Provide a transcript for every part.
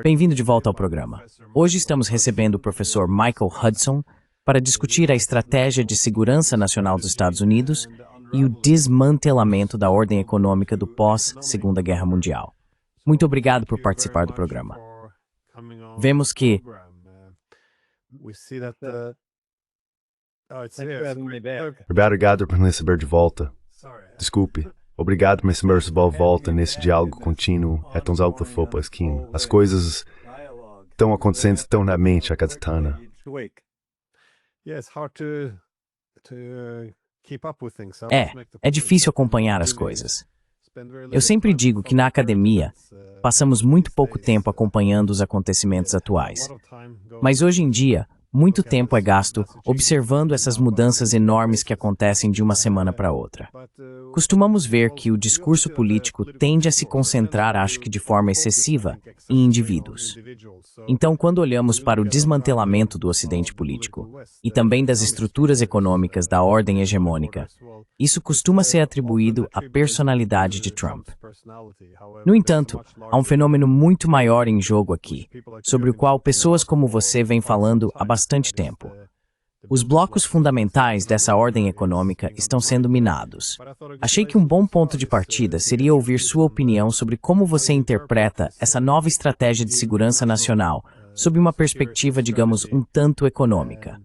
Bem-vindo de volta ao programa. Hoje estamos recebendo o professor Michael Hudson para discutir a estratégia de segurança nacional dos Estados Unidos e o desmantelamento da ordem econômica do pós-Segunda Guerra Mundial. Muito obrigado por participar do programa. Vemos que Obrigado por me receber de volta. Desculpe. Obrigado por me receber de volta nesse diálogo contínuo. É tão alto fopas que as coisas estão acontecendo tão na mente a cada tana. É difícil acompanhar as coisas. Eu sempre digo que na academia passamos muito pouco tempo acompanhando os acontecimentos atuais. Mas hoje em dia, muito tempo é gasto observando essas mudanças enormes que acontecem de uma semana para outra. Costumamos ver que o discurso político tende a se concentrar, acho que de forma excessiva, em indivíduos. Então, quando olhamos para o desmantelamento do Ocidente político e também das estruturas econômicas da ordem hegemônica, isso costuma ser atribuído à personalidade de Trump. No entanto, há um fenômeno muito maior em jogo aqui, sobre o qual pessoas como você vêm falando há bastante tempo. Os blocos fundamentais dessa ordem econômica estão sendo minados. Achei que um bom ponto de partida seria ouvir sua opinião sobre como você interpreta essa nova estratégia de segurança nacional, sob uma perspectiva, digamos, um tanto econômica.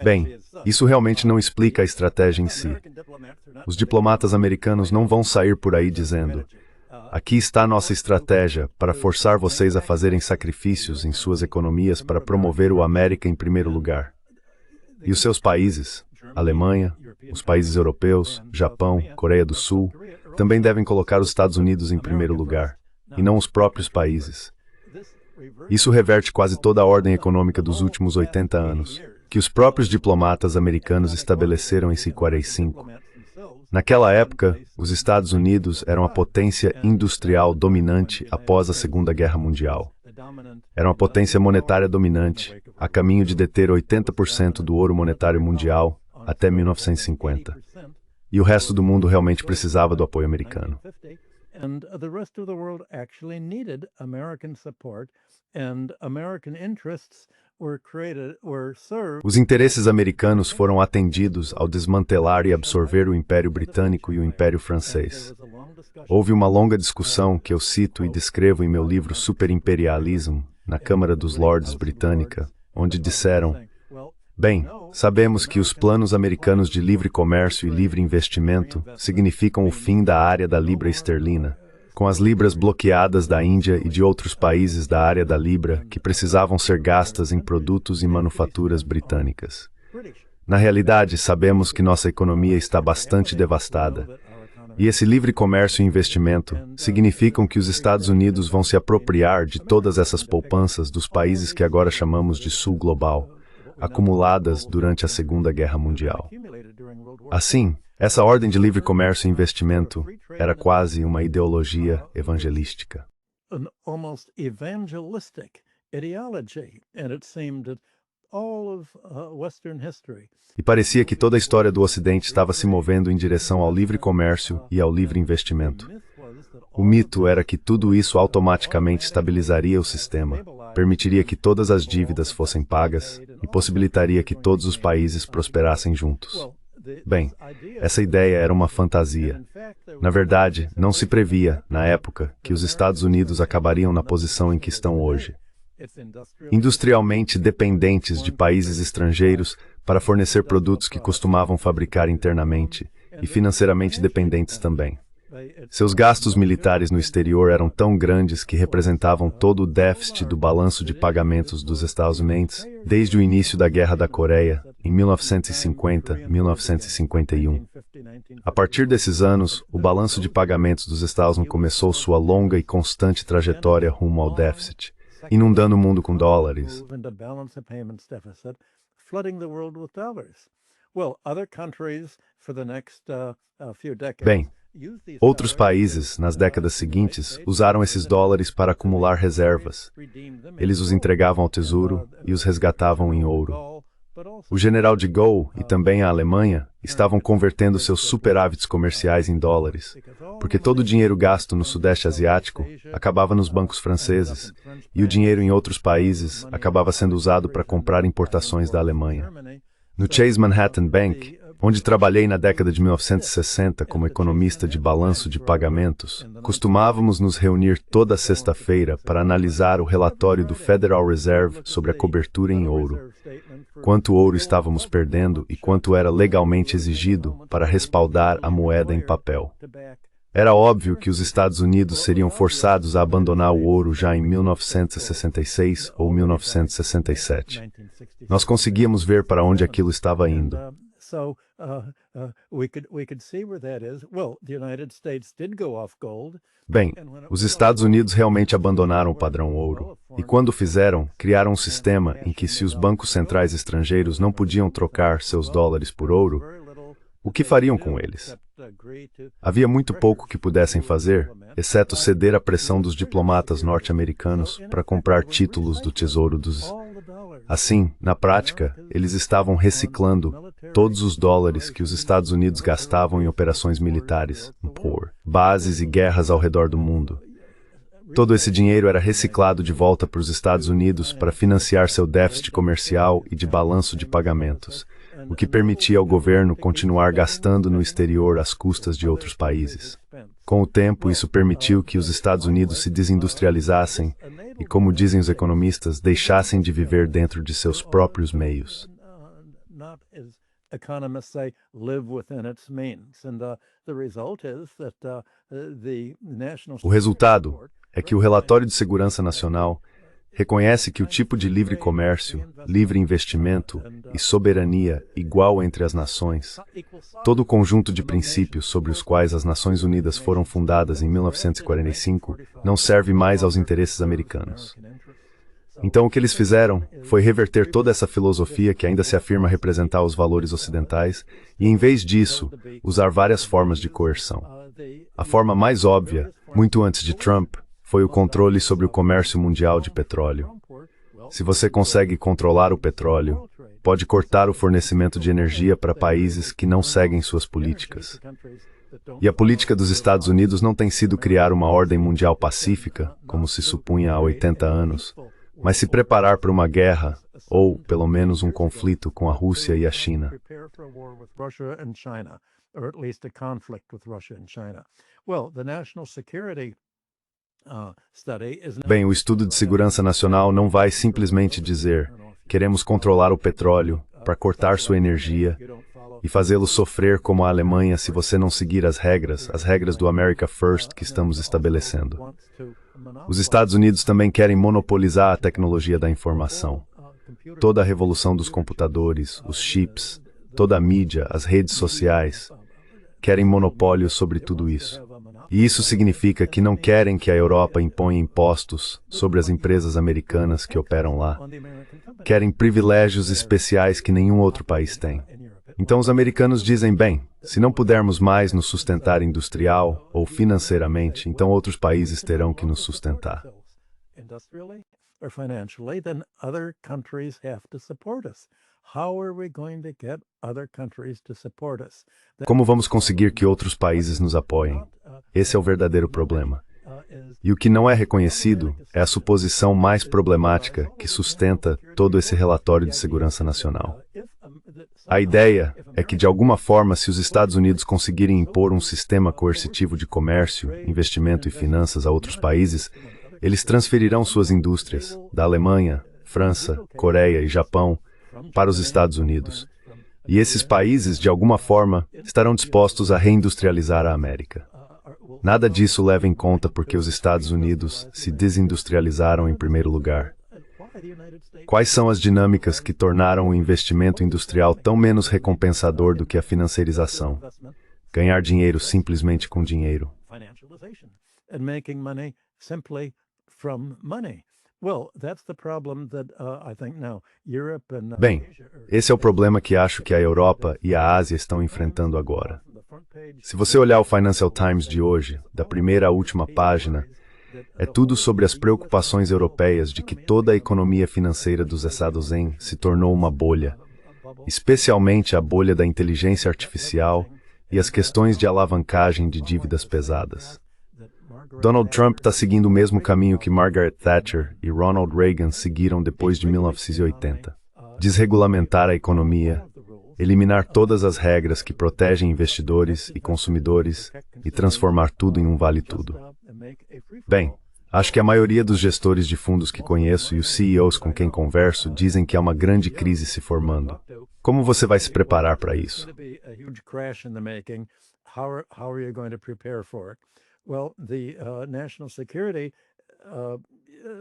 Bem, isso realmente não explica a estratégia em si. Os diplomatas americanos não vão sair por aí dizendo: aqui está nossa estratégia para forçar vocês a fazerem sacrifícios em suas economias para promover o América em primeiro lugar. E os seus países, Alemanha, os países europeus, Japão, Coreia do Sul, também devem colocar os Estados Unidos em primeiro lugar, e não os próprios países. Isso reverte quase toda a ordem econômica dos últimos 80 anos, que os próprios diplomatas americanos estabeleceram em 1945. Naquela época, os Estados Unidos eram a potência industrial dominante após a Segunda Guerra Mundial. Era uma potência monetária dominante, a caminho de deter 80% do ouro monetário mundial até 1950. E o resto do mundo realmente precisava do apoio americano. Os interesses americanos foram atendidos ao desmantelar e absorver o Império Britânico e o Império Francês. Houve uma longa discussão que eu cito e descrevo em meu livro Superimperialismo, na Câmara dos Lordes Britânica, onde disseram: bem, sabemos que os planos americanos de livre comércio e livre investimento significam o fim da área da libra esterlina, com as libras bloqueadas da Índia e de outros países da área da libra que precisavam ser gastas em produtos e manufaturas britânicas. Na realidade, sabemos que nossa economia está bastante devastada. E esse livre comércio e investimento significam que os Estados Unidos vão se apropriar de todas essas poupanças dos países que agora chamamos de Sul Global, acumuladas durante a Segunda Guerra Mundial. Assim, essa ordem de livre comércio e investimento era quase uma ideologia evangelística. E parecia que toda a história do Ocidente estava se movendo em direção ao livre comércio e ao livre investimento. O mito era que tudo isso automaticamente estabilizaria o sistema, permitiria que todas as dívidas fossem pagas e possibilitaria que todos os países prosperassem juntos. Bem, essa ideia era uma fantasia. Na verdade, não se previa, na época, que os Estados Unidos acabariam na posição em que estão hoje. Industrialmente dependentes de países estrangeiros para fornecer produtos que costumavam fabricar internamente, e financeiramente dependentes também. Seus gastos militares no exterior eram tão grandes que representavam todo o déficit do balanço de pagamentos dos Estados Unidos desde o início da Guerra da Coreia, em 1950-1951. A partir desses anos, o balanço de pagamentos dos Estados Unidos começou sua longa e constante trajetória rumo ao déficit, inundando o mundo com dólares. Bem, outros países, nas décadas seguintes, usaram esses dólares para acumular reservas. Eles os entregavam ao tesouro e os resgatavam em ouro. O general de Gaulle e também a Alemanha estavam convertendo seus superávites comerciais em dólares, porque todo o dinheiro gasto no Sudeste Asiático acabava nos bancos franceses, e o dinheiro em outros países acabava sendo usado para comprar importações da Alemanha. No Chase Manhattan Bank, onde trabalhei na década de 1960 como economista de balanço de pagamentos, costumávamos nos reunir toda sexta-feira para analisar o relatório do Federal Reserve sobre a cobertura em ouro, quanto ouro estávamos perdendo e quanto era legalmente exigido para respaldar a moeda em papel. Era óbvio que os Estados Unidos seriam forçados a abandonar o ouro já em 1966 ou 1967. Nós conseguíamos ver para onde aquilo estava indo. Bem, os Estados Unidos realmente abandonaram o padrão ouro, e quando o fizeram, criaram um sistema em que se os bancos centrais estrangeiros não podiam trocar seus dólares por ouro, o que fariam com eles? Havia muito pouco que pudessem fazer, exceto ceder à pressão dos diplomatas norte-americanos para comprar títulos do Tesouro dos... Assim, na prática, eles estavam reciclando todos os dólares que os Estados Unidos gastavam em operações militares, por bases e guerras ao redor do mundo. Todo esse dinheiro era reciclado de volta para os Estados Unidos para financiar seu déficit comercial e de balanço de pagamentos, o que permitia ao governo continuar gastando no exterior às custas de outros países. Com o tempo, isso permitiu que os Estados Unidos se desindustrializassem e, como dizem os economistas, deixassem de viver dentro de seus próprios meios. O resultado é que o Relatório de Segurança Nacional reconhece que o tipo de livre comércio, livre investimento e soberania igual entre as nações, todo o conjunto de princípios sobre os quais as Nações Unidas foram fundadas em 1945, não serve mais aos interesses americanos. Então o que eles fizeram foi reverter toda essa filosofia que ainda se afirma representar os valores ocidentais e, em vez disso, usar várias formas de coerção. A forma mais óbvia, muito antes de Trump, foi o controle sobre o comércio mundial de petróleo. Se você consegue controlar o petróleo, pode cortar o fornecimento de energia para países que não seguem suas políticas. E a política dos Estados Unidos não tem sido criar uma ordem mundial pacífica, como se supunha há 80 anos, mas se preparar para uma guerra, ou, pelo menos, um conflito com a Rússia e a China. Bem, o estudo de segurança nacional não vai simplesmente dizer queremos controlar o petróleo para cortar sua energia e fazê-lo sofrer como a Alemanha se você não seguir as regras do America First que estamos estabelecendo. Os Estados Unidos também querem monopolizar a tecnologia da informação. Toda a revolução dos computadores, os chips, toda a mídia, as redes sociais, querem monopólio sobre tudo isso. E isso significa que não querem que a Europa imponha impostos sobre as empresas americanas que operam lá. Querem privilégios especiais que nenhum outro país tem. Então os americanos dizem, bem, se não pudermos mais nos sustentar industrial ou financeiramente, então outros países terão que nos sustentar. Como vamos conseguir que outros países nos apoiem? Esse é o verdadeiro problema. E o que não é reconhecido é a suposição mais problemática que sustenta todo esse relatório de segurança nacional. A ideia é que, de alguma forma, se os Estados Unidos conseguirem impor um sistema coercitivo de comércio, investimento e finanças a outros países, eles transferirão suas indústrias da Alemanha, França, Coreia e Japão para os Estados Unidos. E esses países, de alguma forma, estarão dispostos a reindustrializar a América. Nada disso leva em conta porque os Estados Unidos se desindustrializaram em primeiro lugar. Quais são as dinâmicas que tornaram o investimento industrial tão menos recompensador do que a financiarização? Ganhar dinheiro simplesmente com dinheiro. Bem, esse é o problema que acho que a Europa e a Ásia estão enfrentando agora. Se você olhar o Financial Times de hoje, da primeira à última página, é tudo sobre as preocupações europeias de que toda a economia financeira dos Estados Unidos se tornou uma bolha especialmente a bolha da inteligência artificial e as questões de alavancagem de dívidas pesadas. Donald Trump está seguindo o mesmo caminho que Margaret Thatcher e Ronald Reagan seguiram depois de 1980. Desregulamentar a economia, eliminar todas as regras que protegem investidores e consumidores e transformar tudo em um vale-tudo. Bem, acho que a maioria dos gestores de fundos que conheço e os CEOs com quem converso dizem que há uma grande crise se formando. Como você vai se preparar para isso?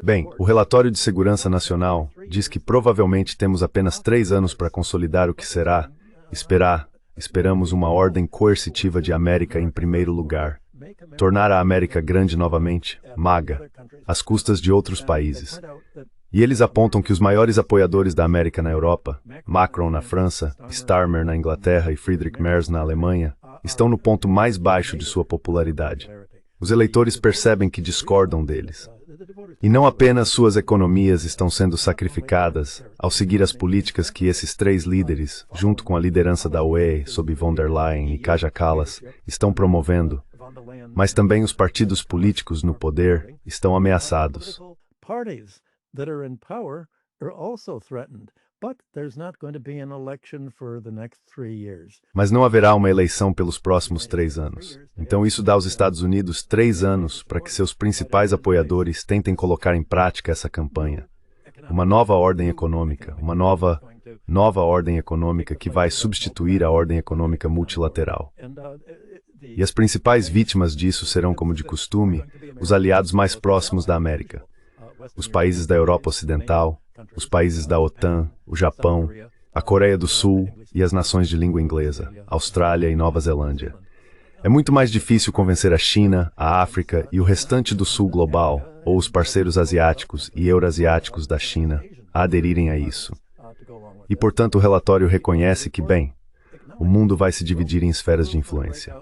Bem, o relatório de segurança nacional diz que provavelmente temos apenas 3 anos para consolidar o que será, esperamos uma ordem coercitiva de América em primeiro lugar. Tornar a América grande novamente, MAGA, às custas de outros países. E eles apontam que os maiores apoiadores da América na Europa, Macron na França, Starmer na Inglaterra e Friedrich Merz na Alemanha, estão no ponto mais baixo de sua popularidade. Os eleitores percebem que discordam deles. E não apenas suas economias estão sendo sacrificadas ao seguir as políticas que esses 3 líderes, junto com a liderança da UE, sob von der Leyen e Kaja Kallas, estão promovendo, mas também os partidos políticos no poder estão ameaçados. Mas não haverá uma eleição pelos próximos 3 anos. Então isso dá aos Estados Unidos 3 anos para que seus principais apoiadores tentem colocar em prática essa campanha. Uma nova ordem econômica, uma nova ordem econômica que vai substituir a ordem econômica multilateral. E as principais vítimas disso serão, como de costume, os aliados mais próximos da América. Os países da Europa Ocidental, os países da OTAN, o Japão, a Coreia do Sul e as nações de língua inglesa, Austrália e Nova Zelândia. É muito mais difícil convencer a China, a África e o restante do Sul global, ou os parceiros asiáticos e eurasiáticos da China, a aderirem a isso. E, portanto, o relatório reconhece que, bem, o mundo vai se dividir em esferas de influência.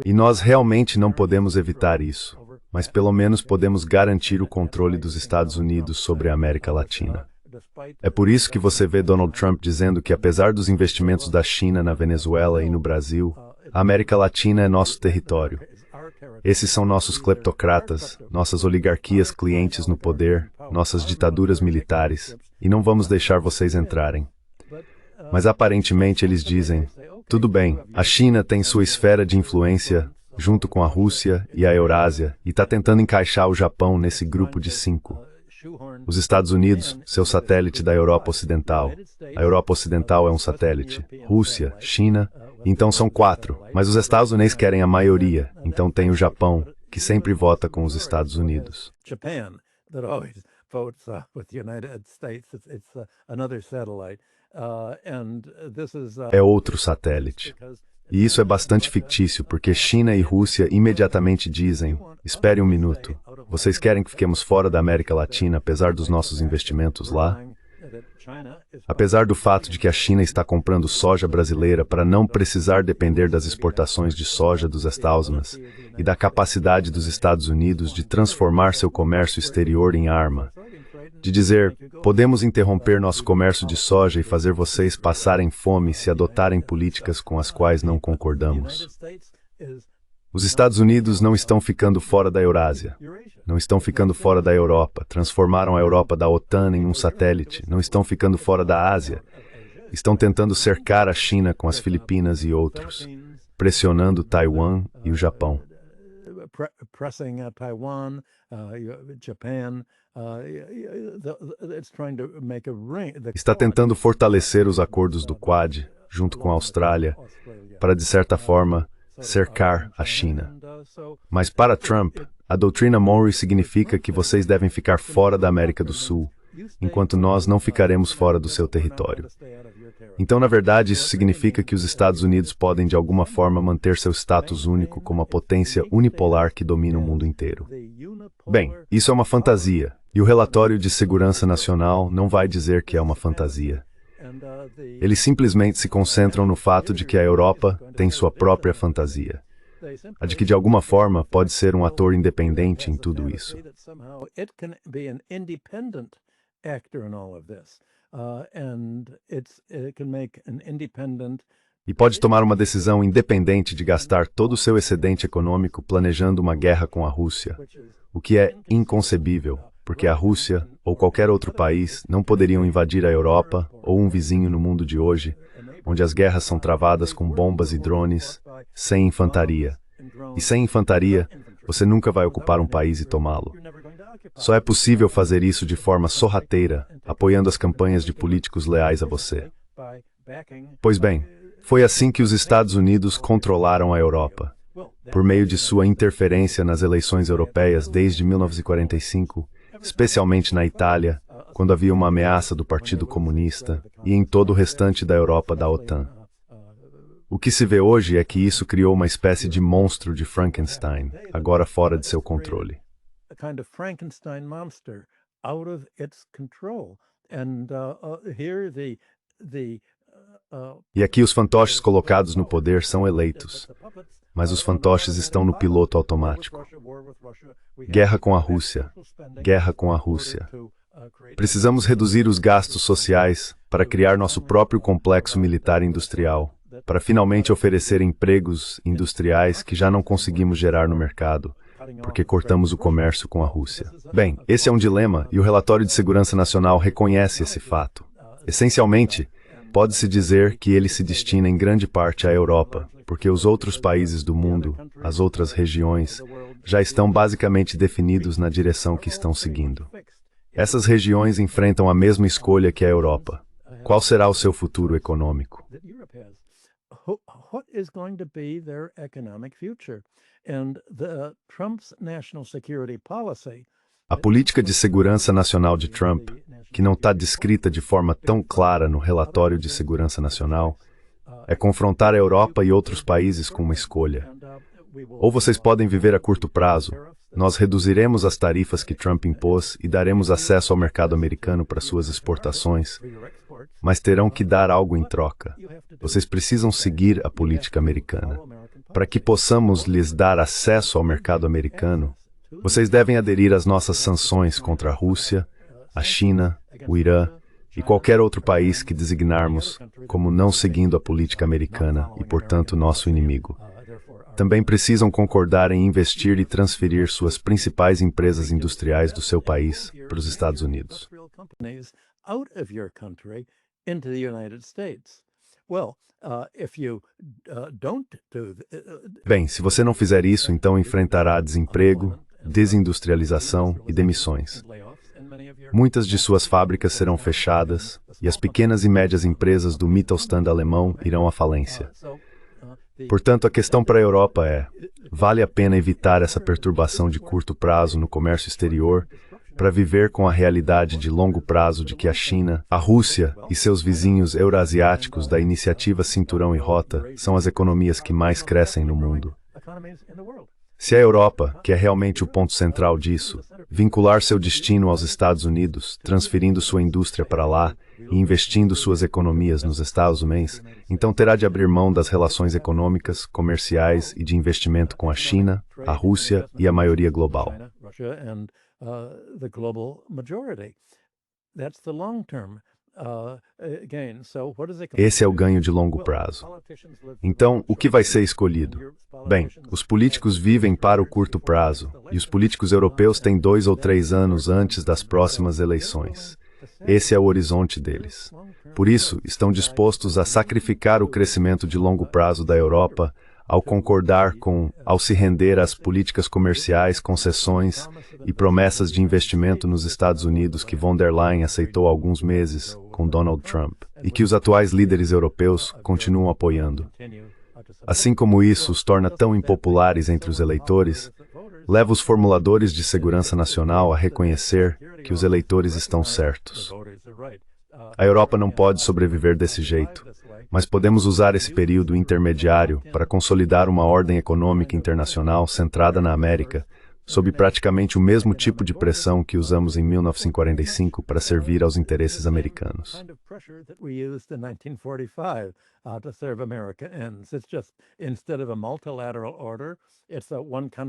E nós realmente não podemos evitar isso, mas pelo menos podemos garantir o controle dos Estados Unidos sobre a América Latina. É por isso que você vê Donald Trump dizendo que, apesar dos investimentos da China na Venezuela e no Brasil, a América Latina é nosso território. Esses são nossos cleptocratas, nossas oligarquias clientes no poder, nossas ditaduras militares, e não vamos deixar vocês entrarem. Mas aparentemente eles dizem, tudo bem, a China tem sua esfera de influência junto com a Rússia e a Eurásia e está tentando encaixar o Japão nesse grupo de 5. Os Estados Unidos, seu satélite da Europa Ocidental. A Europa Ocidental é um satélite. Rússia, China, então são 4. Mas os Estados Unidos querem a maioria, então tem o Japão, que sempre vota com os Estados Unidos. É outro satélite. E isso é bastante fictício, porque China e Rússia imediatamente dizem, espere um minuto, vocês querem que fiquemos fora da América Latina apesar dos nossos investimentos lá? Apesar do fato de que a China está comprando soja brasileira para não precisar depender das exportações de soja dos Estados Unidos e da capacidade dos Estados Unidos de transformar seu comércio exterior em arma, de dizer, podemos interromper nosso comércio de soja e fazer vocês passarem fome se adotarem políticas com as quais não concordamos. Os Estados Unidos não estão ficando fora da Eurásia, não estão ficando fora da Europa, transformaram a Europa da OTAN em um satélite, não estão ficando fora da Ásia, estão tentando cercar a China com as Filipinas e outros, pressionando Taiwan e o Japão. Está tentando fortalecer os acordos do Quad, junto com a Austrália, para, de certa forma, cercar a China. Mas para Trump, a doutrina Monroe significa que vocês devem ficar fora da América do Sul, enquanto nós não ficaremos fora do seu território. Então, na verdade, isso significa que os Estados Unidos podem, de alguma forma, manter seu status único como a potência unipolar que domina o mundo inteiro. Bem, isso é uma fantasia, e o relatório de segurança nacional não vai dizer que é uma fantasia. Eles simplesmente se concentram no fato de que a Europa tem sua própria fantasia. a de que de alguma forma pode ser um ator independente em tudo isso. E pode tomar uma decisão independente de gastar todo o seu excedente econômico planejando uma guerra com a Rússia, o que é inconcebível, porque a Rússia ou qualquer outro país não poderiam invadir a Europa ou um vizinho no mundo de hoje, onde as guerras são travadas com bombas e drones, sem infantaria. E sem infantaria, você nunca vai ocupar um país e tomá-lo. Só é possível fazer isso de forma sorrateira, apoiando as campanhas de políticos leais a você. Pois bem, foi assim que os Estados Unidos controlaram a Europa. Por meio de sua interferência nas eleições europeias desde 1945, especialmente na Itália, quando havia uma ameaça do Partido Comunista, e em todo o restante da Europa da OTAN. O que se vê hoje é que isso criou uma espécie de monstro de Frankenstein, agora fora de seu controle. E aqui os fantoches colocados no poder são eleitos, mas os fantoches estão no piloto automático. Guerra com a Rússia. Guerra com a Rússia. Precisamos reduzir os gastos sociais para criar nosso próprio complexo militar industrial, para finalmente oferecer empregos industriais que já não conseguimos gerar no mercado, porque cortamos o comércio com a Rússia. Bem, esse é um dilema e o Relatório de Segurança Nacional reconhece esse fato. Essencialmente, pode-se dizer que ele se destina em grande parte à Europa, porque os outros países do mundo, as outras regiões, já estão basicamente definidos na direção que estão seguindo. Essas regiões enfrentam a mesma escolha que a Europa. Qual será o seu futuro econômico? A política de segurança nacional de Trump, que não está descrita de forma tão clara no relatório de segurança nacional, é confrontar a Europa e outros países com uma escolha. Ou vocês podem viver a curto prazo, nós reduziremos as tarifas que Trump impôs e daremos acesso ao mercado americano para suas exportações, mas terão que dar algo em troca. Vocês precisam seguir a política americana. Para que possamos lhes dar acesso ao mercado americano, vocês devem aderir às nossas sanções contra a Rússia, a China, o Irã e qualquer outro país que designarmos como não seguindo a política americana e, portanto, nosso inimigo. Também precisam concordar em investir e transferir suas principais empresas industriais do seu país para os Estados Unidos. Bem, se você não fizer isso, então enfrentará desemprego, desindustrialização e demissões. Muitas de suas fábricas serão fechadas e as pequenas e médias empresas do Mittelstand alemão irão à falência. Portanto, a questão para a Europa é: vale a pena evitar essa perturbação de curto prazo no comércio exterior para viver com a realidade de longo prazo de que a China, a Rússia e seus vizinhos eurasiáticos da iniciativa Cinturão e Rota são as economias que mais crescem no mundo? Se a Europa, que é realmente o ponto central disso, vincular seu destino aos Estados Unidos, transferindo sua indústria para lá e investindo suas economias nos Estados Unidos, então terá de abrir mão das relações econômicas, comerciais e de investimento com a China, a Rússia e a maioria global. Esse é o ganho de longo prazo. Então, o que vai ser escolhido? Bem, os políticos vivem para o curto prazo, e os políticos europeus têm 2 ou 3 anos antes das próximas eleições. Esse é o horizonte deles. Por isso, estão dispostos a sacrificar o crescimento de longo prazo da Europa ao se render às políticas comerciais, concessões e promessas de investimento nos Estados Unidos que von der Leyen aceitou há alguns meses com Donald Trump e que os atuais líderes europeus continuam apoiando. Assim como isso os torna tão impopulares entre os eleitores, leva os formuladores de segurança nacional a reconhecer que os eleitores estão certos. A Europa não pode sobreviver desse jeito, mas podemos usar esse período intermediário para consolidar uma ordem econômica internacional centrada na América, sob praticamente o mesmo tipo de pressão que usamos em 1945 para servir aos interesses americanos.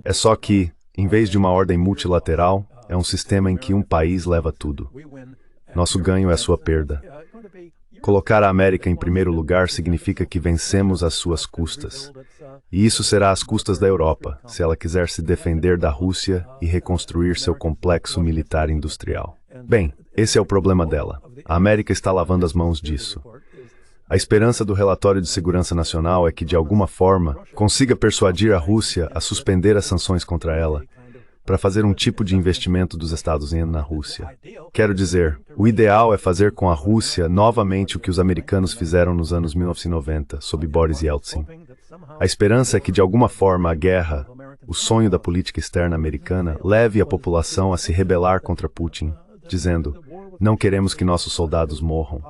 É só que, em vez de uma ordem multilateral, é um sistema em que um país leva tudo. Nosso ganho é sua perda. Colocar a América em primeiro lugar significa que vencemos às suas custas. E isso será às custas da Europa, se ela quiser se defender da Rússia e reconstruir seu complexo militar industrial. Bem, esse é o problema dela. A América está lavando as mãos disso. A esperança do relatório de segurança nacional é que, de alguma forma, consiga persuadir a Rússia a suspender as sanções contra ela, para fazer um tipo de investimento dos Estados Unidos na Rússia. Quero dizer, o ideal é fazer com a Rússia novamente o que os americanos fizeram nos anos 1990, sob Boris Yeltsin. A esperança é que, de alguma forma, a guerra, o sonho da política externa americana, leve a população a se rebelar contra Putin, dizendo, não queremos que nossos soldados morram.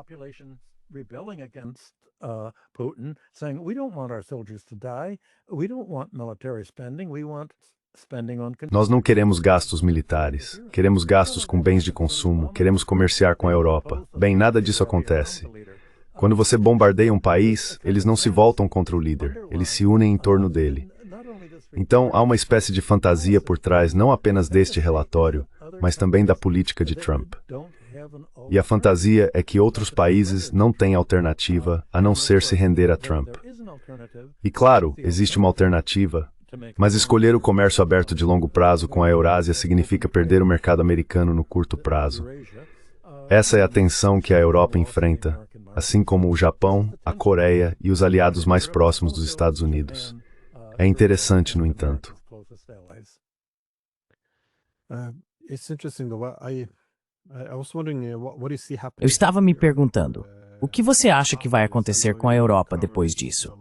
Nós não queremos gastos militares, queremos gastos com bens de consumo, queremos comerciar com a Europa. Bem, nada disso acontece. Quando você bombardeia um país, eles não se voltam contra o líder, eles se unem em torno dele. Então, há uma espécie de fantasia por trás não apenas deste relatório, mas também da política de Trump. E a fantasia é que outros países não têm alternativa a não ser se render a Trump. E claro, existe uma alternativa, mas escolher o comércio aberto de longo prazo com a Eurásia significa perder o mercado americano no curto prazo. Essa é a tensão que a Europa enfrenta, assim como o Japão, a Coreia e os aliados mais próximos dos Estados Unidos. É interessante, no entanto. Eu estava me perguntando, o que você acha que vai acontecer com a Europa depois disso?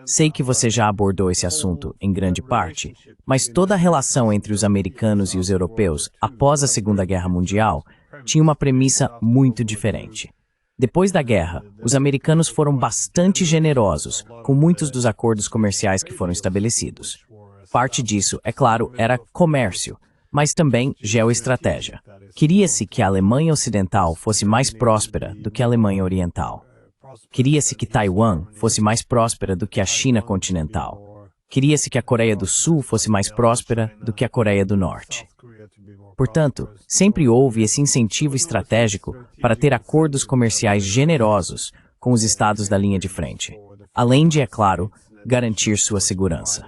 Sei que você já abordou esse assunto, em grande parte, mas toda a relação entre os americanos e os europeus, após a Segunda Guerra Mundial, tinha uma premissa muito diferente. Depois da guerra, os americanos foram bastante generosos com muitos dos acordos comerciais que foram estabelecidos. Parte disso, é claro, era comércio, mas também geoestratégia. Queria-se que a Alemanha Ocidental fosse mais próspera do que a Alemanha Oriental. Queria-se que Taiwan fosse mais próspera do que a China continental. Queria-se que a Coreia do Sul fosse mais próspera do que a Coreia do Norte. Portanto, sempre houve esse incentivo estratégico para ter acordos comerciais generosos com os estados da linha de frente, além de, é claro, garantir sua segurança.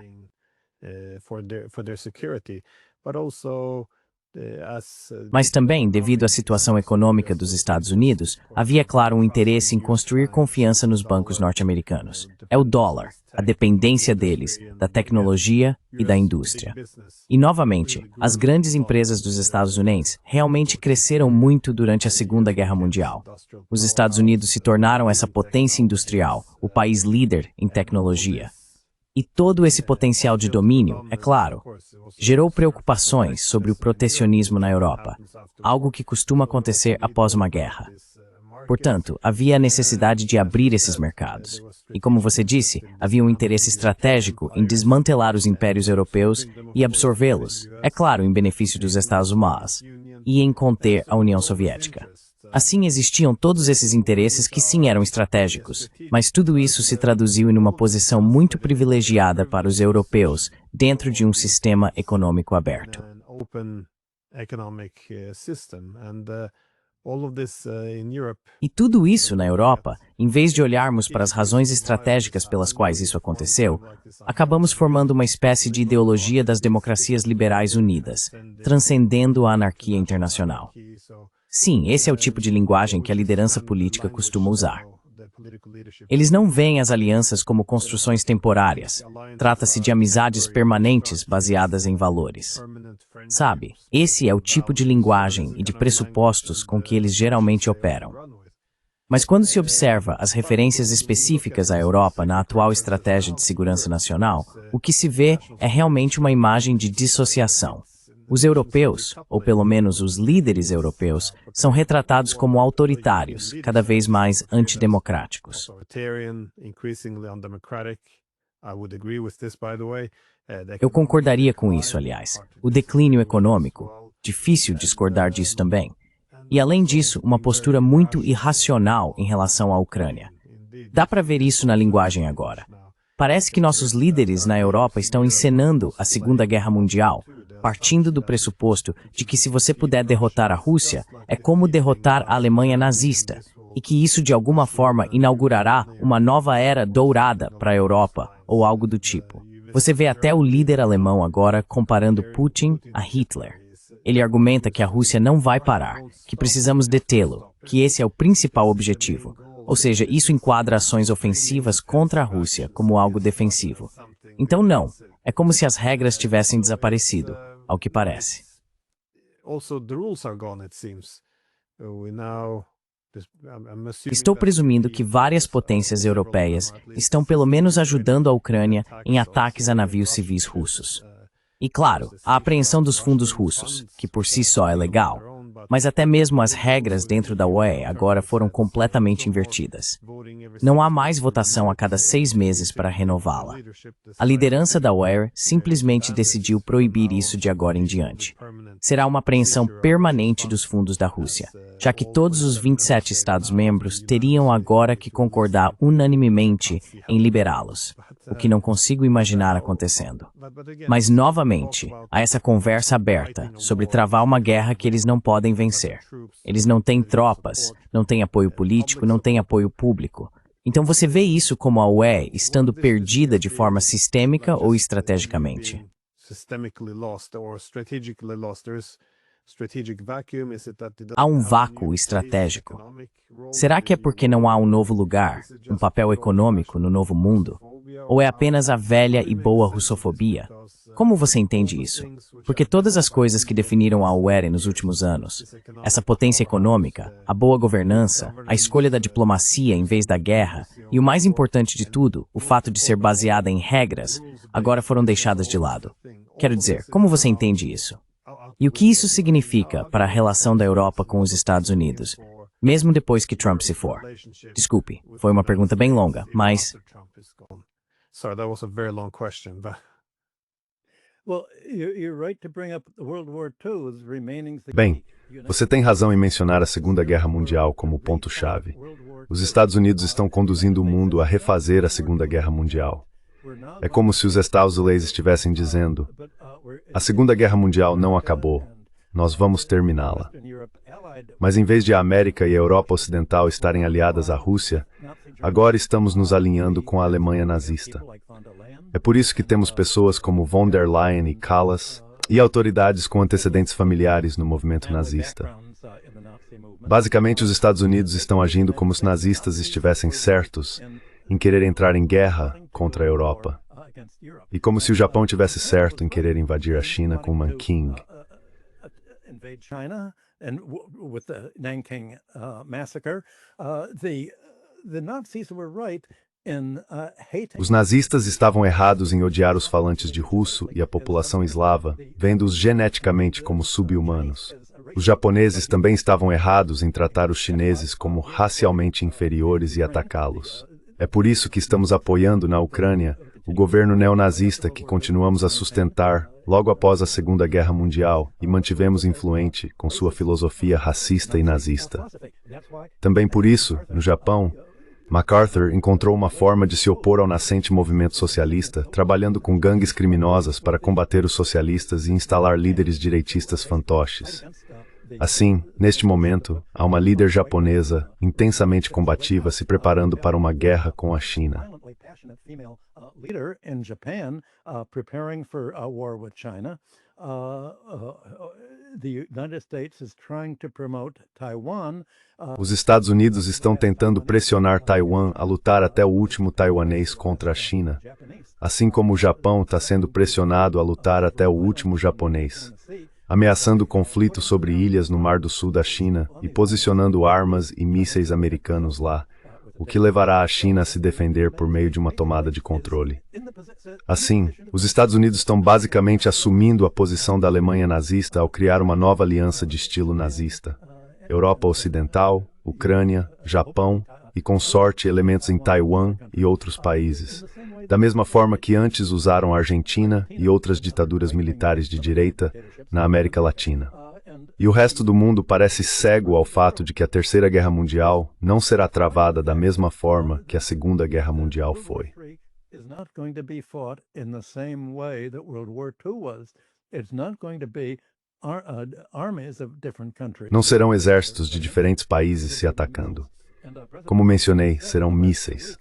Mas também, devido à situação econômica dos Estados Unidos, havia, claro, um interesse em construir confiança nos bancos norte-americanos. É o dólar, a dependência deles, da tecnologia e da indústria. E, novamente, as grandes empresas dos Estados Unidos realmente cresceram muito durante a Segunda Guerra Mundial. Os Estados Unidos se tornaram essa potência industrial, o país líder em tecnologia. E todo esse potencial de domínio, é claro, gerou preocupações sobre o protecionismo na Europa, algo que costuma acontecer após uma guerra. Portanto, havia a necessidade de abrir esses mercados. E como você disse, havia um interesse estratégico em desmantelar os impérios europeus e absorvê-los, é claro, em benefício dos Estados Unidos, e em conter a União Soviética. Assim, existiam todos esses interesses que sim eram estratégicos, mas tudo isso se traduziu em uma posição muito privilegiada para os europeus dentro de um sistema econômico aberto. E tudo isso na Europa, em vez de olharmos para as razões estratégicas pelas quais isso aconteceu, acabamos formando uma espécie de ideologia das democracias liberais unidas, transcendendo a anarquia internacional. Sim, esse é o tipo de linguagem que a liderança política costuma usar. Eles não veem as alianças como construções temporárias. Trata-se de amizades permanentes baseadas em valores. Sabe, esse é o tipo de linguagem e de pressupostos com que eles geralmente operam. Mas quando se observa as referências específicas à Europa na atual estratégia de segurança nacional, o que se vê é realmente uma imagem de dissociação. Os europeus, ou pelo menos os líderes europeus, são retratados como autoritários, cada vez mais antidemocráticos. Eu concordaria com isso, aliás. O declínio econômico, difícil discordar disso também. E além disso, uma postura muito irracional em relação à Ucrânia. Dá para ver isso na linguagem agora. Parece que nossos líderes na Europa estão encenando a Segunda Guerra Mundial, partindo do pressuposto de que se você puder derrotar a Rússia, é como derrotar a Alemanha nazista, e que isso de alguma forma inaugurará uma nova era dourada para a Europa, ou algo do tipo. Você vê até o líder alemão agora comparando Putin a Hitler. Ele argumenta que a Rússia não vai parar, que precisamos detê-lo, que esse é o principal objetivo. Ou seja, isso enquadra ações ofensivas contra a Rússia como algo defensivo. Então não, é como se as regras tivessem desaparecido, ao que parece. Estou presumindo que várias potências europeias estão pelo menos ajudando a Ucrânia em ataques a navios civis russos. E claro, a apreensão dos fundos russos, que por si só é legal, mas até mesmo as regras dentro da UE agora foram completamente invertidas. Não há mais votação a cada 6 meses para renová-la. A liderança da UE simplesmente decidiu proibir isso de agora em diante. Será uma apreensão permanente dos fundos da Rússia, já que todos os 27 Estados-membros teriam agora que concordar unanimemente em liberá-los, o que não consigo imaginar acontecendo. Mas, novamente, há essa conversa aberta sobre travar uma guerra que eles não podem vencer. Eles não têm tropas, não têm apoio político, não têm apoio público. Então você vê isso como a UE estando perdida de forma sistêmica ou estrategicamente? Há um vácuo estratégico. Será que é porque não há um novo lugar, um papel econômico no novo mundo? Ou é apenas a velha e boa russofobia? Como você entende isso? Porque todas as coisas que definiram a UE nos últimos anos, essa potência econômica, a boa governança, a escolha da diplomacia em vez da guerra, e o mais importante de tudo, o fato de ser baseada em regras, agora foram deixadas de lado. Quero dizer, como você entende isso? E o que isso significa para a relação da Europa com os Estados Unidos, mesmo depois que Trump se for? Desculpe, foi uma pergunta bem longa, mas... Sorry, that was a very long question, but... Bem, você tem razão em mencionar a Segunda Guerra Mundial como ponto-chave. Os Estados Unidos estão conduzindo o mundo a refazer a Segunda Guerra Mundial. É como se os Estados Unidos estivessem dizendo: a Segunda Guerra Mundial não acabou, nós vamos terminá-la. Mas em vez de a América e a Europa Ocidental estarem aliadas à Rússia, agora estamos nos alinhando com a Alemanha nazista. É por isso que temos pessoas como von der Leyen e Kallas, e autoridades com antecedentes familiares no movimento nazista. Basicamente, os Estados Unidos estão agindo como os nazistas estivessem certos em querer entrar em guerra contra a Europa, e como se o Japão tivesse certo em querer invadir a China com Nanking. Os nazistas estavam errados em odiar os falantes de russo e a população eslava, vendo-os geneticamente como sub-humanos. Os japoneses também estavam errados em tratar os chineses como racialmente inferiores e atacá-los. É por isso que estamos apoiando na Ucrânia o governo neonazista que continuamos a sustentar logo após a Segunda Guerra Mundial e mantivemos influente com sua filosofia racista e nazista. Também por isso, no Japão, MacArthur encontrou uma forma de se opor ao nascente movimento socialista, trabalhando com gangues criminosas para combater os socialistas e instalar líderes direitistas fantoches. Assim, neste momento, há uma líder japonesa intensamente combativa se preparando para uma guerra com a China. Os Estados Unidos estão tentando pressionar Taiwan a lutar até o último taiwanês contra a China, assim como o Japão está sendo pressionado a lutar até o último japonês, ameaçando conflito sobre ilhas no Mar do Sul da China e posicionando armas e mísseis americanos lá, o que levará a China a se defender por meio de uma tomada de controle. Assim, os Estados Unidos estão basicamente assumindo a posição da Alemanha nazista ao criar uma nova aliança de estilo nazista. Europa Ocidental, Ucrânia, Japão e, com sorte, elementos em Taiwan e outros países. Da mesma forma que antes usaram a Argentina e outras ditaduras militares de direita na América Latina. E o resto do mundo parece cego ao fato de que a Terceira Guerra Mundial não será travada da mesma forma que a Segunda Guerra Mundial foi. Não serão exércitos de diferentes países se atacando. Como mencionei, serão mísseis.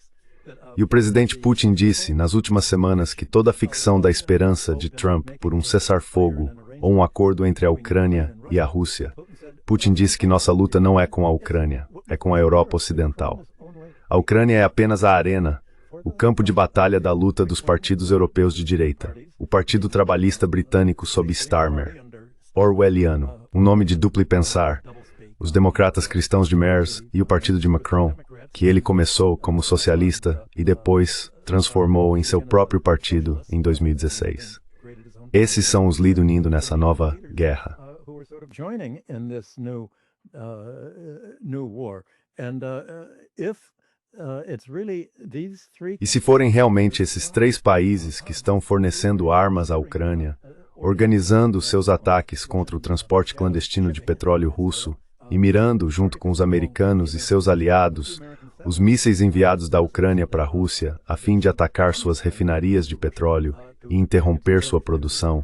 E o presidente Putin disse nas últimas semanas que toda a ficção da esperança de Trump por um cessar-fogo ou um acordo entre a Ucrânia e a Rússia. Putin disse que nossa luta não é com a Ucrânia, é com a Europa Ocidental. A Ucrânia é apenas a arena, o campo de batalha da luta dos partidos europeus de direita. O Partido Trabalhista Britânico sob Starmer, orwelliano, um nome de duplo pensar, os democratas cristãos de Merz e o partido de Macron, que ele começou como socialista e depois transformou em seu próprio partido em 2016. Esses são os líderes unindo nessa nova guerra. E se forem realmente esses três países que estão fornecendo armas à Ucrânia, organizando seus ataques contra o transporte clandestino de petróleo russo e mirando, junto com os americanos e seus aliados, os mísseis enviados da Ucrânia para a Rússia a fim de atacar suas refinarias de petróleo e interromper sua produção.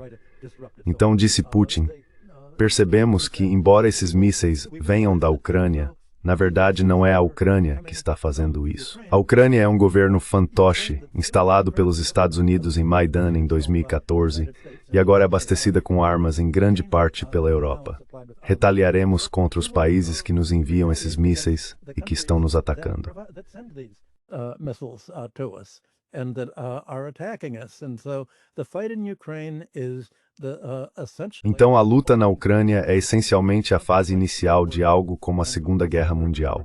Então, disse Putin, percebemos que, embora esses mísseis venham da Ucrânia, na verdade não é a Ucrânia que está fazendo isso. A Ucrânia é um governo fantoche, instalado pelos Estados Unidos em Maidan em 2014, e agora é abastecida com armas em grande parte pela Europa. Retaliaremos contra os países que nos enviam esses mísseis e que estão nos atacando. Então, a luta na Ucrânia é essencialmente a fase inicial de algo como a Segunda Guerra Mundial.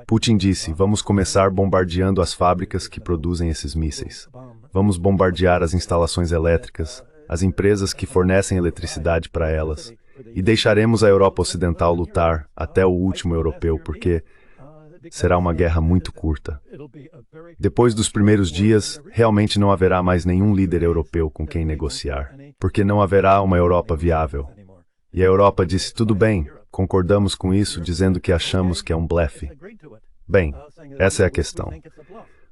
Putin disse, vamos começar bombardeando as fábricas que produzem esses mísseis. Vamos bombardear as instalações elétricas, as empresas que fornecem eletricidade para elas, e deixaremos a Europa Ocidental lutar até o último europeu, porque será uma guerra muito curta. Depois dos primeiros dias, realmente não haverá mais nenhum líder europeu com quem negociar, porque não haverá uma Europa viável. E a Europa disse, tudo bem, concordamos com isso, dizendo que achamos que é um blefe. Bem, essa é a questão.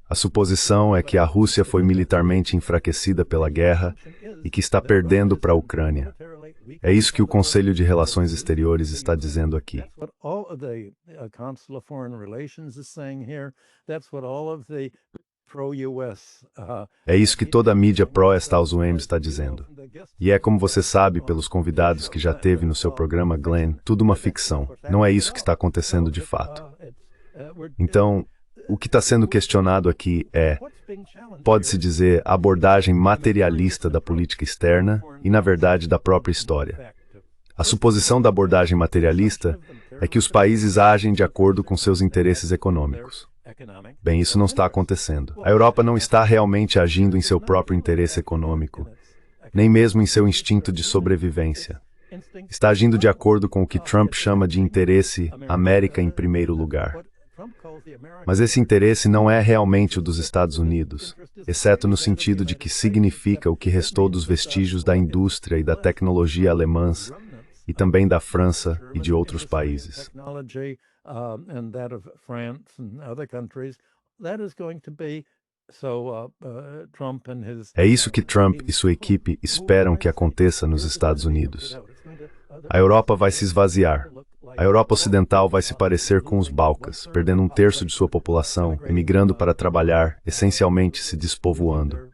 A suposição é que a Rússia foi militarmente enfraquecida pela guerra e que está perdendo para a Ucrânia. É isso que o Conselho de Relações Exteriores está dizendo aqui. É isso que toda a mídia pró-Estados Unidos está dizendo. E é como você sabe pelos convidados que já teve no seu programa, Glenn, tudo uma ficção. Não é isso que está acontecendo de fato. Então, o que está sendo questionado aqui é, pode-se dizer, a abordagem materialista da política externa e, na verdade, da própria história. A suposição da abordagem materialista é que os países agem de acordo com seus interesses econômicos. Bem, isso não está acontecendo. A Europa não está realmente agindo em seu próprio interesse econômico, nem mesmo em seu instinto de sobrevivência. Está agindo de acordo com o que Trump chama de interesse América em primeiro lugar. Mas esse interesse não é realmente o dos Estados Unidos, exceto no sentido de que significa o que restou dos vestígios da indústria e da tecnologia alemãs, e também da França e de outros países. É isso que Trump e sua equipe esperam que aconteça nos Estados Unidos. A Europa vai se esvaziar. A Europa Ocidental vai se parecer com os Balcãs, perdendo um terço de sua população, emigrando para trabalhar, essencialmente se despovoando.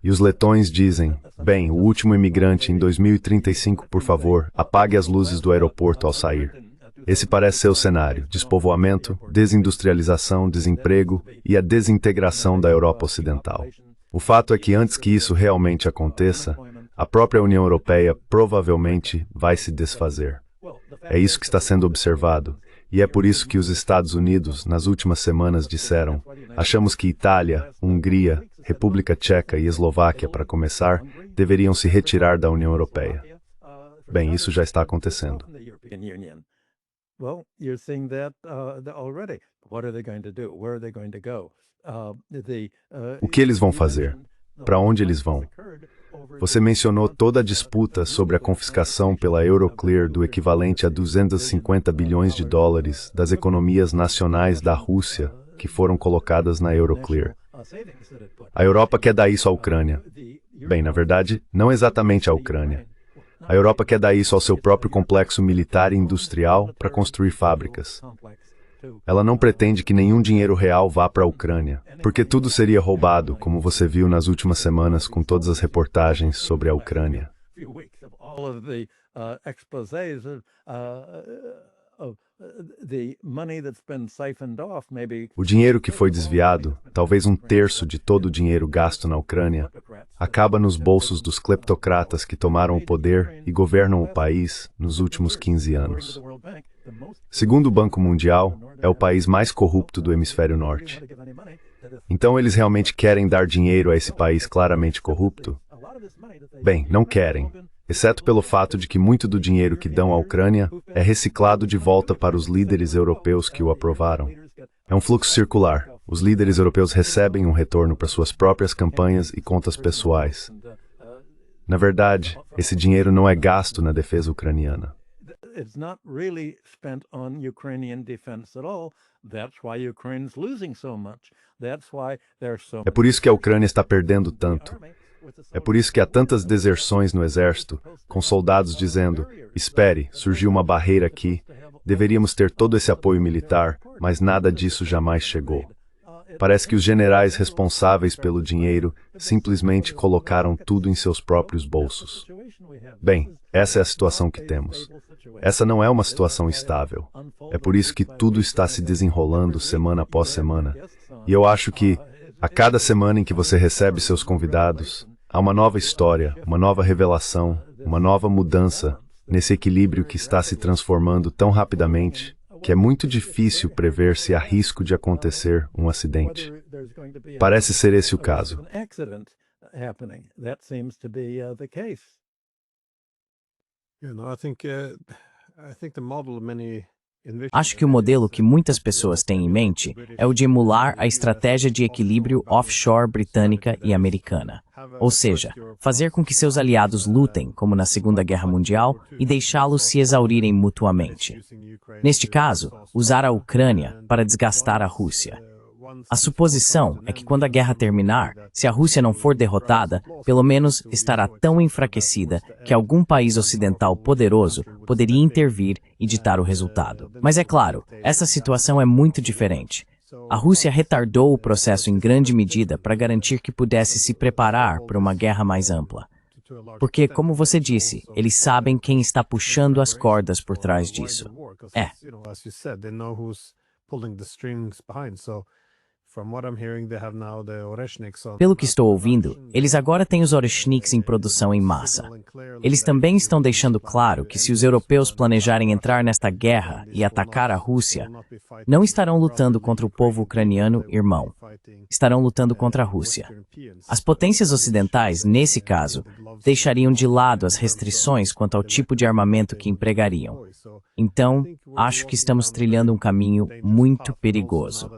E os letões dizem, bem, o último imigrante em 2035, por favor, apague as luzes do aeroporto ao sair. Esse parece ser o cenário, despovoamento, desindustrialização, desemprego e a desintegração da Europa Ocidental. O fato é que antes que isso realmente aconteça, a própria União Europeia provavelmente vai se desfazer. É isso que está sendo observado, e é por isso que os Estados Unidos, nas últimas semanas, disseram: achamos que Itália, Hungria, República Tcheca e Eslováquia, para começar, deveriam se retirar da União Europeia. Bem, isso já está acontecendo. O que eles vão fazer? para onde eles vão? Você mencionou toda a disputa sobre a confiscação pela Euroclear do equivalente a 250 bilhões de dólares das economias nacionais da Rússia que foram colocadas na Euroclear. A Europa quer dar isso à Ucrânia. Bem, na verdade, não exatamente à Ucrânia. A Europa quer dar isso ao seu próprio complexo militar e industrial para construir fábricas. Ela não pretende que nenhum dinheiro real vá para a Ucrânia, porque tudo seria roubado, como você viu nas últimas semanas com todas as reportagens sobre a Ucrânia. O dinheiro que foi desviado, talvez um terço de todo o dinheiro gasto na Ucrânia, acaba nos bolsos dos cleptocratas que tomaram o poder e governam o país nos últimos 15 anos. Segundo o Banco Mundial, é o país mais corrupto do hemisfério norte. Então eles realmente querem dar dinheiro a esse país claramente corrupto? Bem, não querem, exceto pelo fato de que muito do dinheiro que dão à Ucrânia é reciclado de volta para os líderes europeus que o aprovaram. É um fluxo circular. Os líderes europeus recebem um retorno para suas próprias campanhas e contas pessoais. Na verdade, esse dinheiro não é gasto na defesa ucraniana. It's not really spent on Ukrainian defense at all. That's why Ukraine's losing so much. That's why there's so. É por isso que a Ucrânia está perdendo tanto. É por isso que há tantas deserções no exército, com soldados dizendo: espere, surgiu uma barreira aqui, deveríamos ter todo esse apoio militar, mas nada disso jamais chegou. Parece que os generais responsáveis pelo dinheiro simplesmente colocaram tudo em seus próprios bolsos. Bem, essa é a situação que temos. Essa não é uma situação estável. É por isso que tudo está se desenrolando semana após semana. E eu acho que, a cada semana em que você recebe seus convidados, há uma nova história, uma nova revelação, uma nova mudança nesse equilíbrio que está se transformando tão rapidamente que é muito difícil prever se há risco de acontecer um acidente. Parece ser esse o caso. Acho que o modelo que muitas pessoas têm em mente é o de emular a estratégia de equilíbrio offshore britânica e americana. Ou seja, fazer com que seus aliados lutem, como na Segunda Guerra Mundial, e deixá-los se exaurirem mutuamente. Neste caso, usar a Ucrânia para desgastar a Rússia. A suposição é que quando a guerra terminar, se a Rússia não for derrotada, pelo menos estará tão enfraquecida que algum país ocidental poderoso poderia intervir e ditar o resultado. Mas é claro, essa situação é muito diferente. A Rússia retardou o processo em grande medida para garantir que pudesse se preparar para uma guerra mais ampla. Porque, como você disse, eles sabem quem está puxando as cordas por trás disso. Pelo que estou ouvindo, eles agora têm os Oreshniks em produção em massa. Eles também estão deixando claro que se os europeus planejarem entrar nesta guerra e atacar a Rússia, não estarão lutando contra o povo ucraniano irmão. Estarão lutando contra a Rússia. As potências ocidentais, nesse caso, deixariam de lado as restrições quanto ao tipo de armamento que empregariam. Então, acho que estamos trilhando um caminho muito perigoso.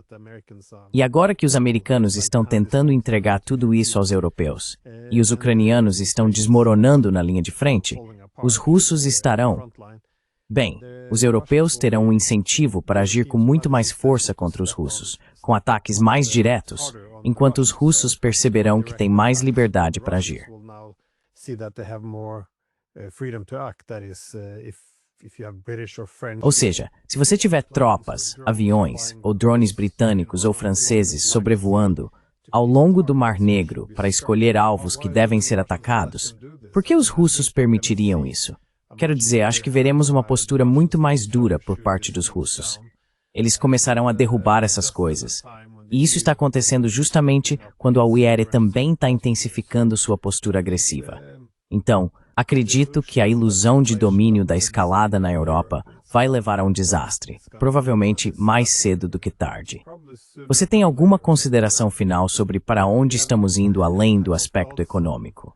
E agora que os americanos estão tentando entregar tudo isso aos europeus, e os ucranianos estão desmoronando na linha de frente, os russos estarão... Bem, os europeus terão um incentivo para agir com muito mais força contra os russos, com ataques mais diretos, enquanto os russos perceberão que têm mais liberdade para agir. Ou seja, se você tiver tropas, aviões ou drones britânicos ou franceses sobrevoando ao longo do Mar Negro para escolher alvos que devem ser atacados, por que os russos permitiriam isso? Quero dizer, acho que veremos uma postura muito mais dura por parte dos russos. Eles começarão a derrubar essas coisas. E isso está acontecendo justamente quando a UIERE também está intensificando sua postura agressiva. Então, acredito que a ilusão de domínio da escalada na Europa vai levar a um desastre, provavelmente mais cedo do que tarde. Você tem alguma consideração final sobre para onde estamos indo além do aspecto econômico?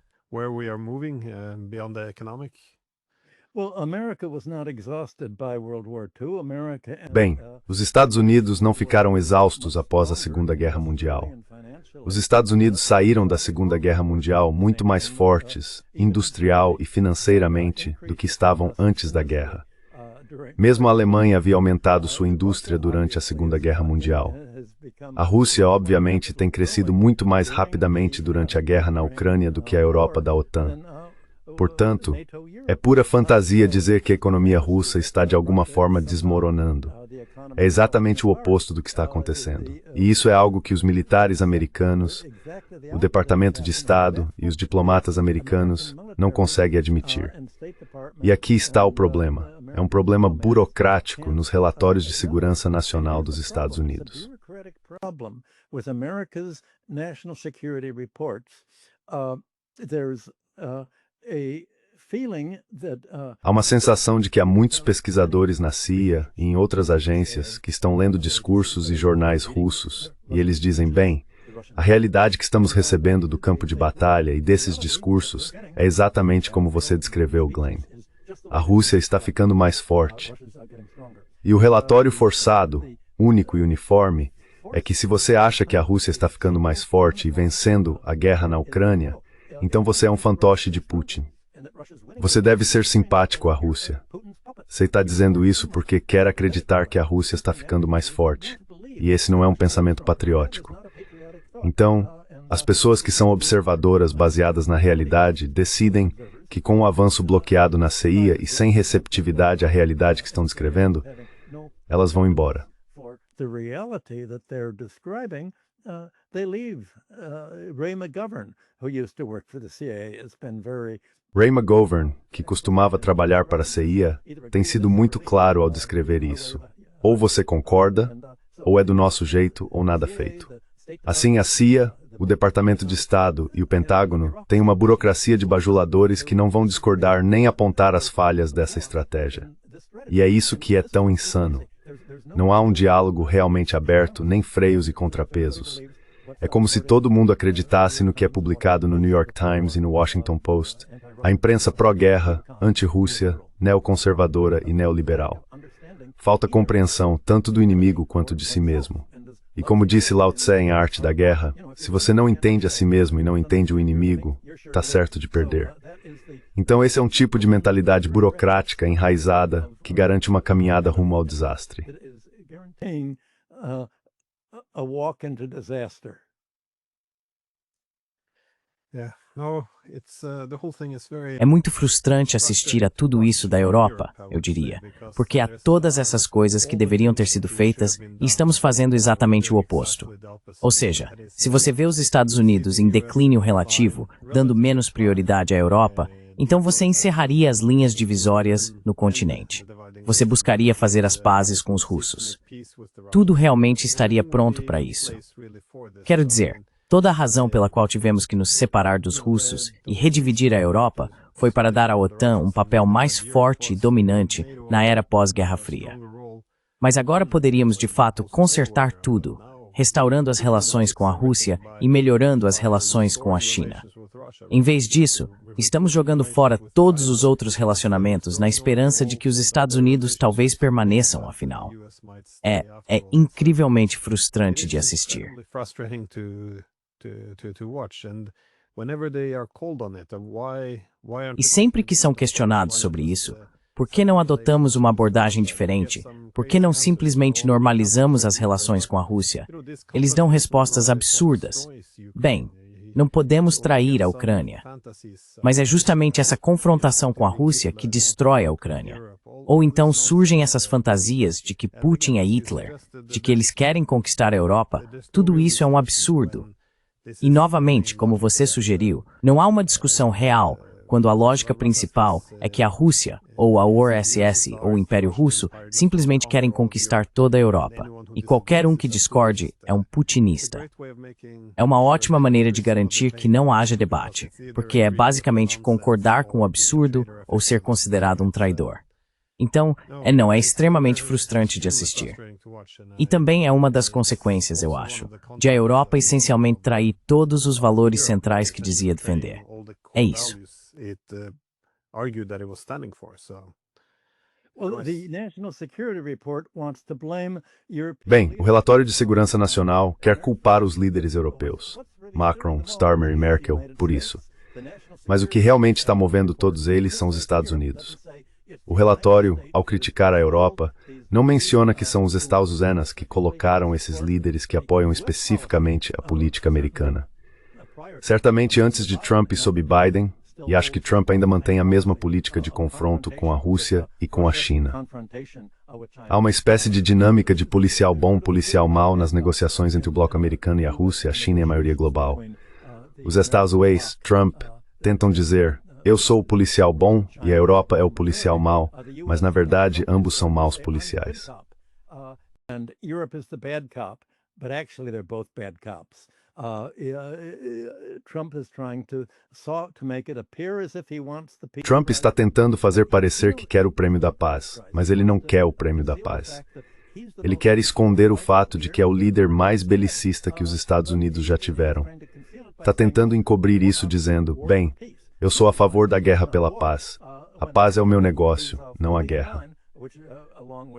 Bem, os Estados Unidos não ficaram exaustos após a Segunda Guerra Mundial. Os Estados Unidos saíram da Segunda Guerra Mundial muito mais fortes, industrial e financeiramente, do que estavam antes da guerra. Mesmo a Alemanha havia aumentado sua indústria durante a Segunda Guerra Mundial. A Rússia, obviamente, tem crescido muito mais rapidamente durante a guerra na Ucrânia do que a Europa da OTAN. Portanto, é pura fantasia dizer que a economia russa está de alguma forma desmoronando. É exatamente o oposto do que está acontecendo. E isso é algo que os militares americanos, o Departamento de Estado e os diplomatas americanos não conseguem admitir. E aqui está o problema. É um problema burocrático nos relatórios de segurança nacional dos Estados Unidos. Há uma sensação de que há muitos pesquisadores na CIA e em outras agências que estão lendo discursos e jornais russos, e eles dizem, bem, a realidade que estamos recebendo do campo de batalha e desses discursos é exatamente como você descreveu, Glenn. A Rússia está ficando mais forte. E o relatório forçado, único e uniforme, é que se você acha que a Rússia está ficando mais forte e vencendo a guerra na Ucrânia, então você é um fantoche de Putin. Você deve ser simpático à Rússia. Você está dizendo isso porque quer acreditar que a Rússia está ficando mais forte. E esse não é um pensamento patriótico. Então, as pessoas que são observadoras baseadas na realidade decidem que com o avanço bloqueado na CIA e sem receptividade à realidade que estão descrevendo, elas vão embora. Ray McGovern, que costumava trabalhar para a CIA, tem sido muito claro ao descrever isso. Ou você concorda, ou é do nosso jeito, ou nada feito. Assim, a CIA, o Departamento de Estado e o Pentágono têm uma burocracia de bajuladores que não vão discordar nem apontar as falhas dessa estratégia. E é isso que é tão insano. Não há um diálogo realmente aberto, nem freios e contrapesos. É como se todo mundo acreditasse no que é publicado no New York Times e no Washington Post, a imprensa pró-guerra, anti-Rússia, neoconservadora e neoliberal. Falta compreensão tanto do inimigo quanto de si mesmo. E como disse Lao Tse em A Arte da Guerra, se você não entende a si mesmo e não entende o inimigo, está certo de perder. Então esse é um tipo de mentalidade burocrática enraizada que garante uma caminhada rumo ao desastre. É muito frustrante assistir a tudo isso da Europa, eu diria, porque há todas essas coisas que deveriam ter sido feitas e estamos fazendo exatamente o oposto. Ou seja, se você vê os Estados Unidos em declínio relativo, dando menos prioridade à Europa, então você encerraria as linhas divisórias no continente. Você buscaria fazer as pazes com os russos. Tudo realmente estaria pronto para isso. Quero dizer, toda a razão pela qual tivemos que nos separar dos russos e redividir a Europa foi para dar à OTAN um papel mais forte e dominante na era pós-Guerra Fria. Mas agora poderíamos de fato consertar tudo, restaurando as relações com a Rússia e melhorando as relações com a China. Em vez disso, estamos jogando fora todos os outros relacionamentos na esperança de que os Estados Unidos talvez permaneçam, afinal. É incrivelmente frustrante de assistir. E sempre que são questionados sobre isso, por que não adotamos uma abordagem diferente? Por que não simplesmente normalizamos as relações com a Rússia? Eles dão respostas absurdas. Bem, não podemos trair a Ucrânia. Mas é justamente essa confrontação com a Rússia que destrói a Ucrânia. Ou então surgem essas fantasias de que Putin é Hitler, de que eles querem conquistar a Europa. Tudo isso é um absurdo. E novamente, como você sugeriu, não há uma discussão real quando a lógica principal é que a Rússia, ou a URSS, ou o Império Russo, simplesmente querem conquistar toda a Europa. E qualquer um que discorde é um putinista. É uma ótima maneira de garantir que não haja debate, porque é basicamente concordar com o absurdo ou ser considerado um traidor. Então, é extremamente frustrante de assistir. E também é uma das consequências, eu acho, de a Europa essencialmente trair todos os valores centrais que dizia defender. É isso. Bem, o relatório de segurança nacional quer culpar os líderes europeus, Macron, Starmer e Merkel, por isso. Mas o que realmente está movendo todos eles são os Estados Unidos. O relatório, ao criticar a Europa, não menciona que são os Estados Unidos que colocaram esses líderes que apoiam especificamente a política americana. Certamente antes de Trump e sob Biden, e acho que Trump ainda mantém a mesma política de confronto com a Rússia e com a China. Há uma espécie de dinâmica de policial bom, policial mau nas negociações entre o bloco americano e a Rússia, a China e a maioria global. Os Estados Unidos, Trump, tentam dizer, eu sou o policial bom e a Europa é o policial mau, mas na verdade ambos são maus policiais. Trump está tentando fazer parecer que quer o prêmio da paz, mas ele não quer o prêmio da paz. Ele quer esconder o fato de que é o líder mais belicista que os Estados Unidos já tiveram. Está tentando encobrir isso dizendo, bem, eu sou a favor da guerra pela paz. A paz é o meu negócio, não a guerra.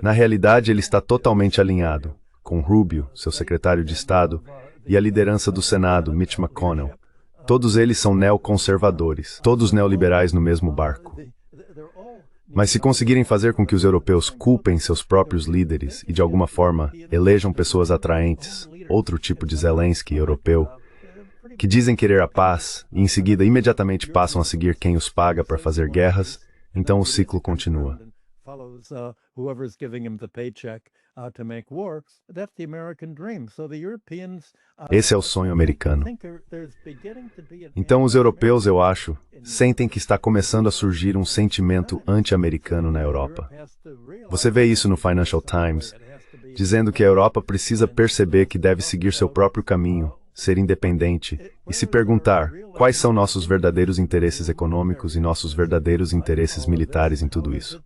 Na realidade, ele está totalmente alinhado com Rubio, seu secretário de Estado, e a liderança do Senado, Mitch McConnell. Todos eles são neoconservadores, todos neoliberais no mesmo barco. Mas se conseguirem fazer com que os europeus culpem seus próprios líderes e, de alguma forma, elejam pessoas atraentes, outro tipo de Zelensky europeu, que dizem querer a paz e em seguida imediatamente passam a seguir quem os paga para fazer guerras, então o ciclo continua. Esse é o sonho americano. Então os europeus, eu acho, sentem que está começando a surgir um sentimento anti-americano na Europa. Você vê isso no Financial Times, dizendo que a Europa precisa perceber que deve seguir seu próprio caminho, ser independente e se perguntar quais são nossos verdadeiros interesses econômicos e nossos verdadeiros interesses militares em tudo isso.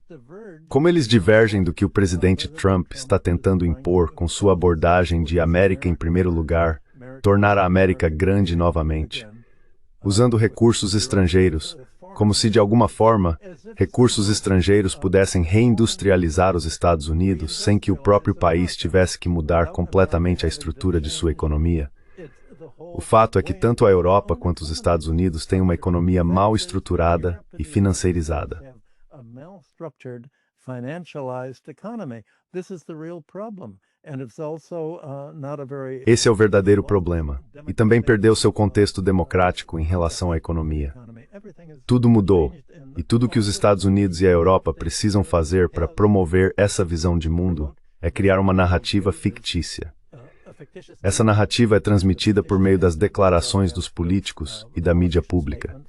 Como eles divergem do que o presidente Trump está tentando impor com sua abordagem de América em primeiro lugar, tornar a América grande novamente, usando recursos estrangeiros, como se de alguma forma recursos estrangeiros pudessem reindustrializar os Estados Unidos sem que o próprio país tivesse que mudar completamente a estrutura de sua economia. O fato é que tanto a Europa quanto os Estados Unidos têm uma economia mal estruturada e financeirizada. Esse é o verdadeiro problema, e também perdeu seu contexto democrático em relação à economia. Tudo mudou, e tudo que os Estados Unidos e a Europa precisam fazer para promover essa visão de mundo é criar uma narrativa fictícia. Essa narrativa é transmitida por meio das declarações dos políticos e da mídia pública.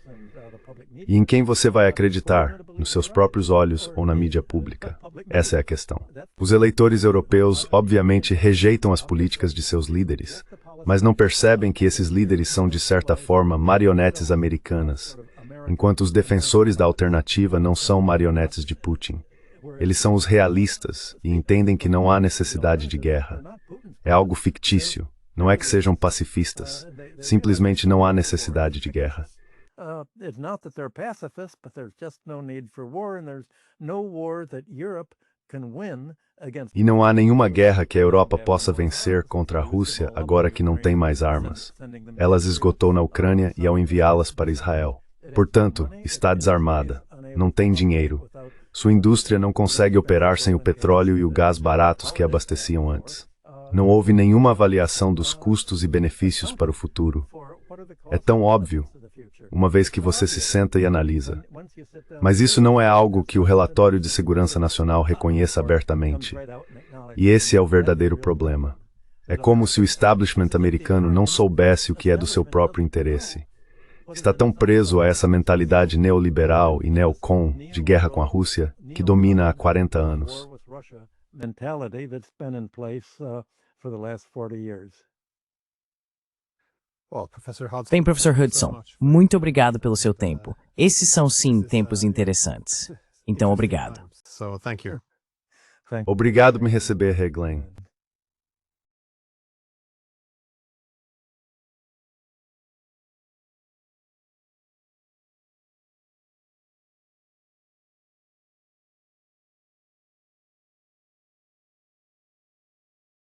E em quem você vai acreditar? Nos seus próprios olhos ou na mídia pública? Essa é a questão. Os eleitores europeus obviamente rejeitam as políticas de seus líderes, mas não percebem que esses líderes são de certa forma marionetes americanas, enquanto os defensores da alternativa não são marionetes de Putin. Eles são os realistas e entendem que não há necessidade de guerra. É algo fictício, não é que sejam pacifistas, simplesmente não há necessidade de guerra. E não há nenhuma guerra que a Europa possa vencer contra a Rússia agora que não tem mais armas. Ela as esgotou na Ucrânia e ao enviá-las para Israel. Portanto, está desarmada, não tem dinheiro. Sua indústria não consegue operar sem o petróleo e o gás baratos que abasteciam antes. Não houve nenhuma avaliação dos custos e benefícios para o futuro. É tão óbvio, uma vez que você se senta e analisa. Mas isso não é algo que o relatório de segurança nacional reconheça abertamente. E esse é o verdadeiro problema. É como se o establishment americano não soubesse o que é do seu próprio interesse. Está tão preso a essa mentalidade neoliberal e neocon de guerra com a Rússia que domina há 40 anos. Bem, professor Hudson, muito obrigado pelo seu tempo. Esses são, sim, tempos interessantes. Então, obrigado. Obrigado por me receber, Glenn.